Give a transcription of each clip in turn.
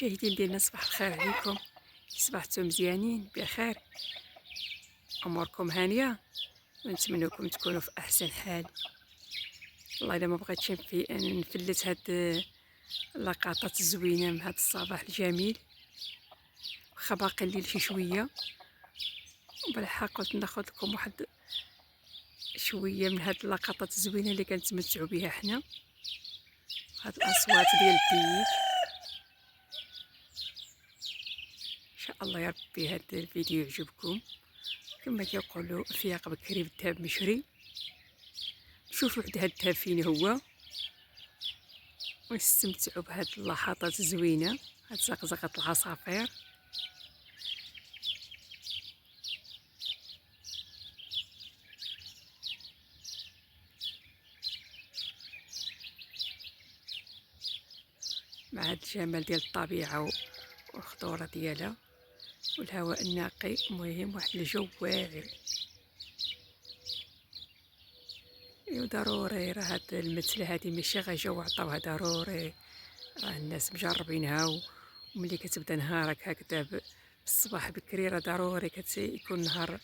مشاهدين ديالنا، صباح الخير عليكم. صباحتم مزيانين بخير، اموركم هانيه، ونتمنىكم تكونوا في احسن حال. والله الا ما بغيتش نفلت هاد اللقطات الزوينه من هاد الصباح الجميل، واخا باقي الليل شي شويه، وبالحق قلت ناخذ لكم واحد شويه من هاد اللقطات الزوينه اللي كنتمتعوا بها حنا. هاد الاصوات ديال الديك، ان شاء الله يا ربي هاد الفيديو يعجبكم. كما كيقولوا فياق بكري بالذهب مشري. شوفوا هاد الذهب فين هو، ونستمتعوا بهاد اللحظات الزوينه، هاد زقزقه العصافير. مع هاد الجمال ديال الطبيعه والخضوره ديالها والهواء النقي. مهم واحد الجو واعر. ايوا ضروري، راه هاد المثله هادي ماشي غير جو عطاوها، ضروري راه الناس مجربينها. وملي كتبدا نهارك هكذا بالصباح بكري، راه ضروري كيكون نهار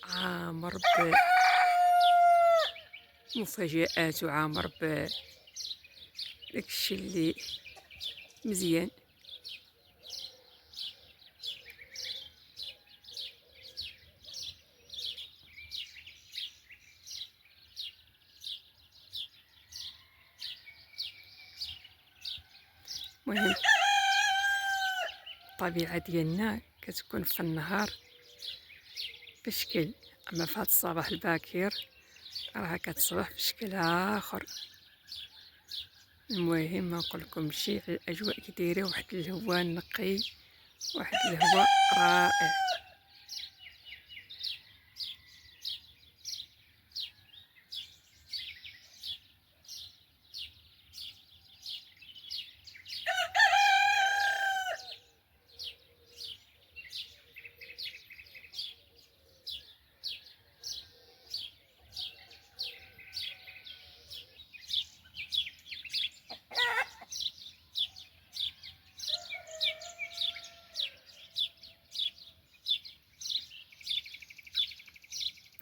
عامر بمفاجآت وعامر بداكشي اللي مزيان. المهم الطبيعه ديالنا كتكون في النهار بشكل، اما في هاد الصباح الباكر راها كتصبح بشكل اخر. المهم ما نقول لكمشي على الاجواء كي دايره، واحد الهواء نقي، واحد الهواء رائع.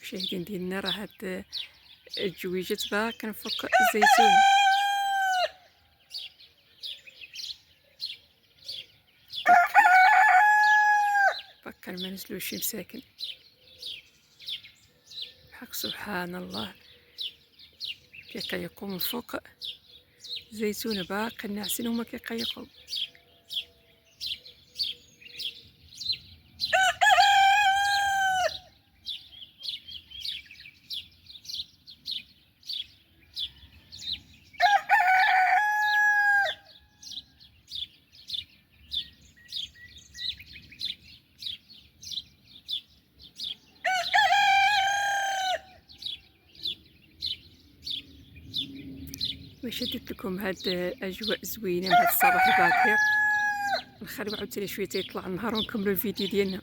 مشاهدين ديالنا، راه هاد الجويجات باقي فوق الزيتون. باقي ما نزلوش شي مساكن. حق سبحان الله، كيقيقوا من فوق الزيتون، باقي ناعسين هما كيقيقوا. واش درت لكم هاد الاجواء زوينه من هاد الصباح الباكر. نخليو عاوتاني شويه يطلع النهار ونكملوا الفيديو ديالنا.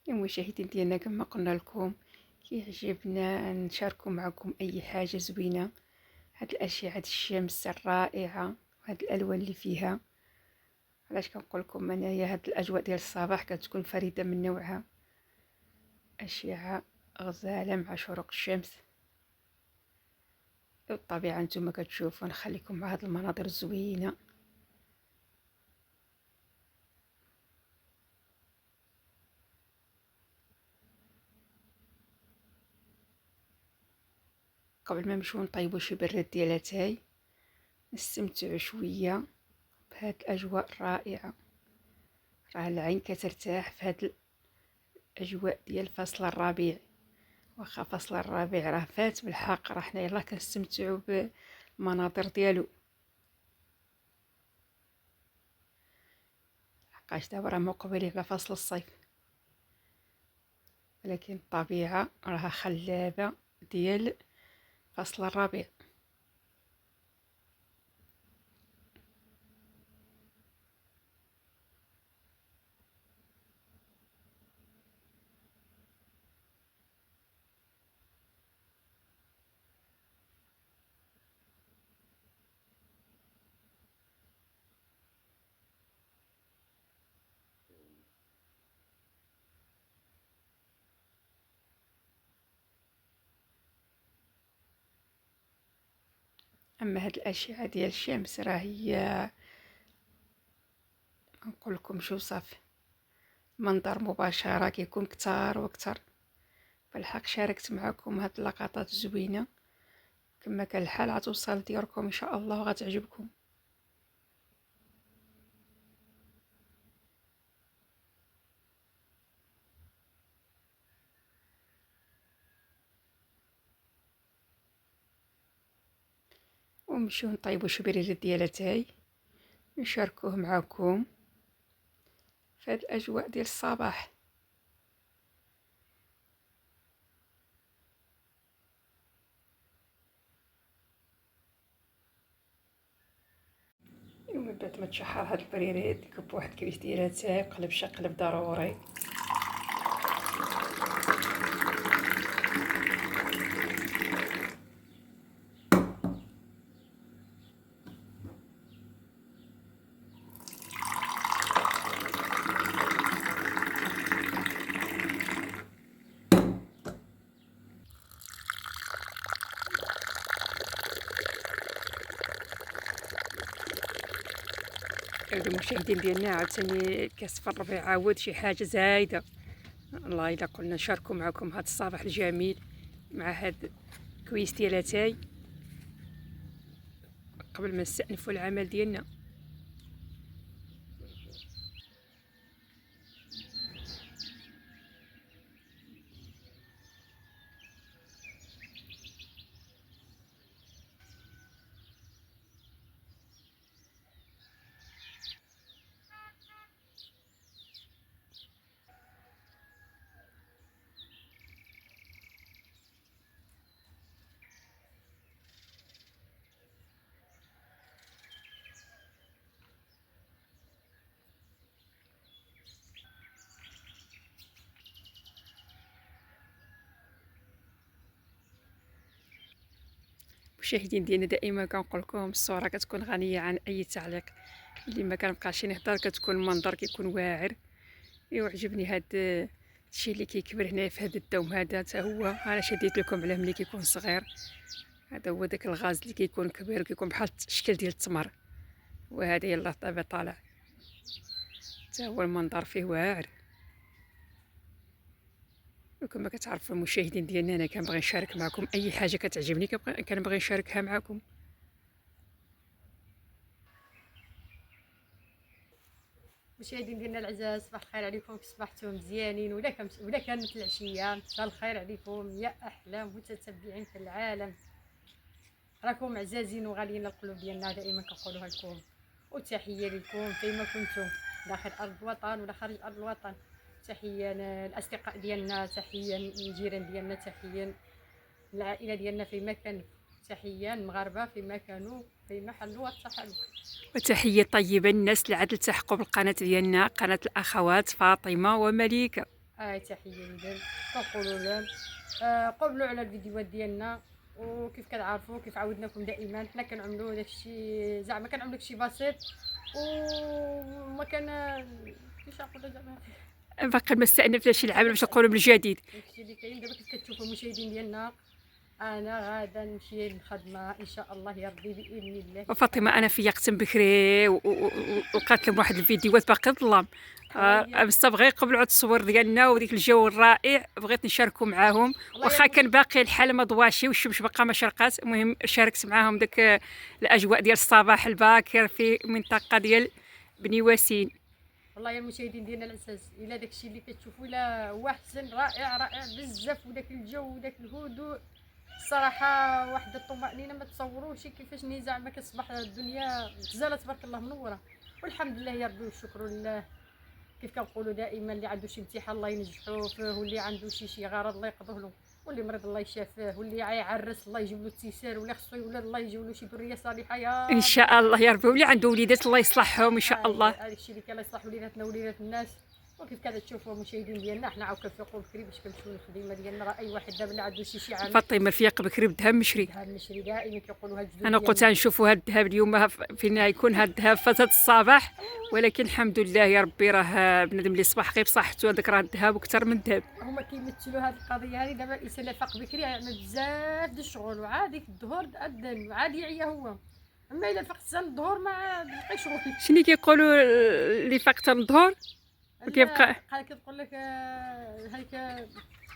المشاهدين ديالنا، كما قلنا لكم كيعجبنا نشاركوا معكم اي حاجه زوينه. هاد الاشعه الشمس الرائعه وهاد الالوان اللي فيها، علاش كنقول لكم انايا هاد الاجواء ديال الصباح كتكون فريده من نوعها. اشعه غزاله مع شروق الشمس والطبيعه نتوما كتشوفوا. نخليكم مع هاد المناظر الزوينه. قبل ما نمشيو نطيبوا شي براد ديال اتاي، نستمتعوا شويه بهاد الاجواء الرائعه. راه العين كترتاح في هاد الاجواء ديال فصل الربيع. واخا فصل الربيع راه فات بالحق، راه حنا يلاه كنستمتعوا بالمناظر ديالو. لحقاش دابا راه مقبلين على فصل الصيف، ولكن الطبيعة راها خلابة ديال فصل الربيع. اما هاد الاشعه ديال الشمس راه هي نقول لكم شو صافي منظر مباشره كيكون كتار وكتر. بالحق شاركت معكم هاد اللقطات الزوينه، كما كان الحال غتوصل ديالكم ان شاء الله وغتعجبكم. ونمشيو نطيبو شبريرة ديال اتاي نشاركوه معكم في هاد الاجواء ديال الصباح. ومن بعد ما تشحر هاد البريريت كب واحد كيس ديال اتاي، قلب شقلب ضروري. المشاهدين ديالنا عاوتاني كيصفى الربيع عاود شي حاجه زايده. الله الا قلنا نشاركوا معكم هذا الصباح الجميل مع هاد كويس ديال اتاي قبل ما نستأنفوا العمل ديالنا. مشاهدين ديالنا دائما كنقول لكم الصوره كتكون غنيه عن اي تعليق، اللي ما كنبقاش نهضر كتكون المنظر كيكون واعر. وعجبني هاد الشيء اللي كيكبر هنا في هذا الدوم هذا حتى هو انا شديت لكم على ملي كيكون صغير. هذا هو داك الغاز اللي كيكون كبير وكيكون بحال الشكل ديال التمر، وهذا يلاه طابع طالع حتى هو المنظر فيه واعر. وكما كتعرفوا المشاهدين ديالنا انا كنبغي نشارك معكم اي حاجه كتعجبني كنبغي نشاركها معكم. مشاهدين ديالنا العزاز، صباح الخير عليكم. صبحتوا مزيانين ولا كانت العشيه؟ مساء الخير عليكم يا احلى متتبعين في العالم، راكم عزازين وغاليين القلوب ديالنا دائما كنقولوها لكم. وتحيه لكم فيما كنتم داخل ارض الوطن ولا خارج ارض الوطن. تحيه للاصدقاء ديالنا، تحيه للجيران ديالنا، تحيه للعائله ديالنا فيما كان، تحيه المغاربه فيما كانوا فيما حلوا وارتحلوا. وتحيه طيبه للناس اللي عاد التحقوا بالقناه ديالنا، قناه الاخوات فاطمه ومليكه. تحيه لهم، كنقولوا لهم قبلوا على الفيديوهات ديالنا. وكيف كتعرفوا كيف عودناكم دائما حنا كنعملوا داكشي، زعما كنعملوا داكشي بسيط وما كان كيفاش نقولوا زعما باقي ما استأنفناش العمل باش نقولوا بالجديد. داكشي اللي كاين دابا. كيف كتشوفوا المشاهدين ديالنا، انا غادا نمشي للخدمه ان شاء الله يا ربي باذن الله. وفاطمه انا فيقت بكري وقالت لهم واحد الفيديوهات باقي ظلام. بس بغا يقبلوا على التصوير ديالنا وديك الجو الرائع بغيت نشاركوا معاهم، واخا كان باقي الحال ما ضواشي والشمس باقا ما شرقات. المهم شاركت معاهم داك الاجواء ديال الصباح الباكر في منطقه ديال بني واسين. والله يا المشاهدين ديالنا العزاز، الا داكشي اللي كتشوفوا الا هو احسن، رائع رائع بزاف، وداك الجو وداك الهدوء الصراحه واحد الطمانينه ما تصوروش كيفاش زعما كتصبح الدنيا غزاله تبارك الله منوره. والحمد لله يا ربي والشكر لله كيف كنقولوا دائما اللي عنده شي امتحان الله ينجحوه فيه، واللي عنده شي غرض الله يقضيه له، واللي مريض الله يشافيه، واللي يعرس الله يجيب له التيسير، واللي خصو يولد الله يجيب له شي ذريه صالحه يا ان شاء الله يا ربي، واللي عنده وليدات الله يصلحهم ان شاء الله. هذا الشيء اللي كان يصلح وليداتنا ووليدات الناس. وكيف كذا تشوفوا المشاهدين ديالنا، حنا عاود كنفيقوا بكري باش كنمشيو للخدمه ديالنا. راه اي واحد دابا اللي عنده شي عامل فاطمه الفياق بكري بالذهب مشري. هاد المشري دائما كيقولوا هاد الجدود انا قلت نشوفوا هذا الذهب اليوم فين يكون هذا الذهب فتره الصباح، ولكن الحمد لله يا ربي راه بنادم اللي صباح غير بصحته هذاك راه الذهب اكثر من الذهب. هما كيمثلوا هذه القضيه هذه. دابا الانسان اللي فاق بكري يعمل بزاف د الشغل، وعادي في الظهر اذن وعادي يعيا هو. اما الا فقت سن الظهر ما بقى شغل. شنو كيقولوا اللي فاق حتى الظهر وكيبقى كتقول لك هيك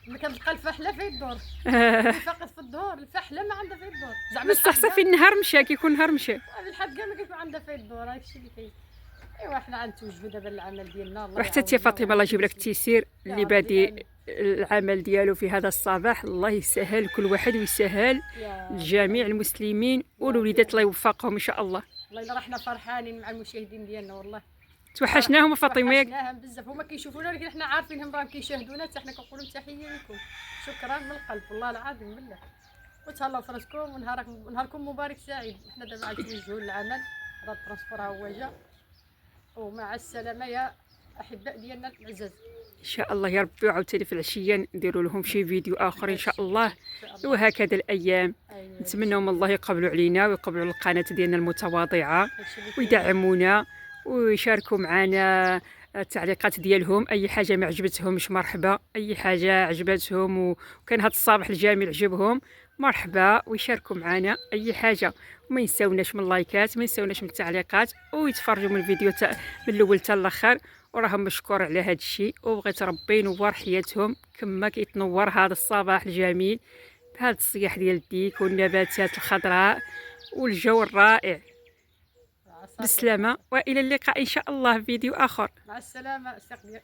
ملي كتلقى الفحله في الدور اللي فاقت في الظهر الفحله ما عندها في الدور. زعما مستحسن في النهار مشى، كيكون نهار مشى الحد كاع ما كيكون عندها في الدور. هذاك الشيء اللي كاين. ايوا حنا غنتوجهوا دابا للعمل ديالنا. الله وحتى يا فاطمه الله يجيب لك التيسير اللي بادي العمل ديالو في هذا الصباح. الله يسهل كل واحد ويسهل لجميع المسلمين والوليدات الله يوفقهم ان شاء الله. والله الا رحنا فرحانين مع المشاهدين ديالنا والله. توحشناهم فاطمه ياك؟ توحشناهم بزاف. هما كيشوفونا ولكن حنا عارفينهم راهم كيشاهدونا، حتى حنا كنقولوا تحيه لكم. شكرا من القلب والله العظيم بالله. وتهلاو في راسكم ونهاركم مبارك سعيد. حنا دابا غنتوجهوا للعمل. هذا الترونسبور ها هو جا. ومع السلامه يا احباء ديالنا العزاز. ان شاء الله يا ربي. وعاوتاني في العشيه نديروا لهم شي فيديو اخر ان شاء الله. وهكذا الايام. نتمنىهم الله يقبلوا علينا ويقبلوا القناه ديالنا المتواضعه ويدعمونا ويشاركوا معنا التعليقات ديالهم. اي حاجه ما عجبتهمش مرحبا، اي حاجه عجبتهم وكان هذا الصباح الجميل عجبهم مرحبا ويشاركوا معنا اي حاجه. وما ينساوناش من اللايكات، ما ينساوناش من التعليقات، ويتفرجوا من الفيديو من الاول حتى الاخر. وراهم مشكور على هذا الشيء. وبغيت ربي ينور حياتهم كما كيتنور هذا الصباح الجميل بهذا الصياح ديال الديك والنباتات الخضراء والجو الرائع. بالسلامة والى اللقاء ان شاء الله في فيديو اخر. مع السلامه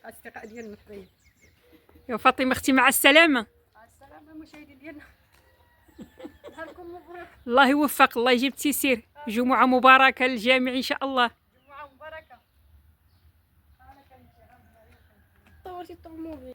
اصدقاء ديالنا الحبايب. يا فاطمه اختي مع السلامه. مع السلامه المشاهدين ديالنا. نهاركم مبروك. الله يوفق، الله يجيب التيسير. جمعه مباركه للجميع ان شاء الله. جمعه مباركه. طورتي الطوموبيل.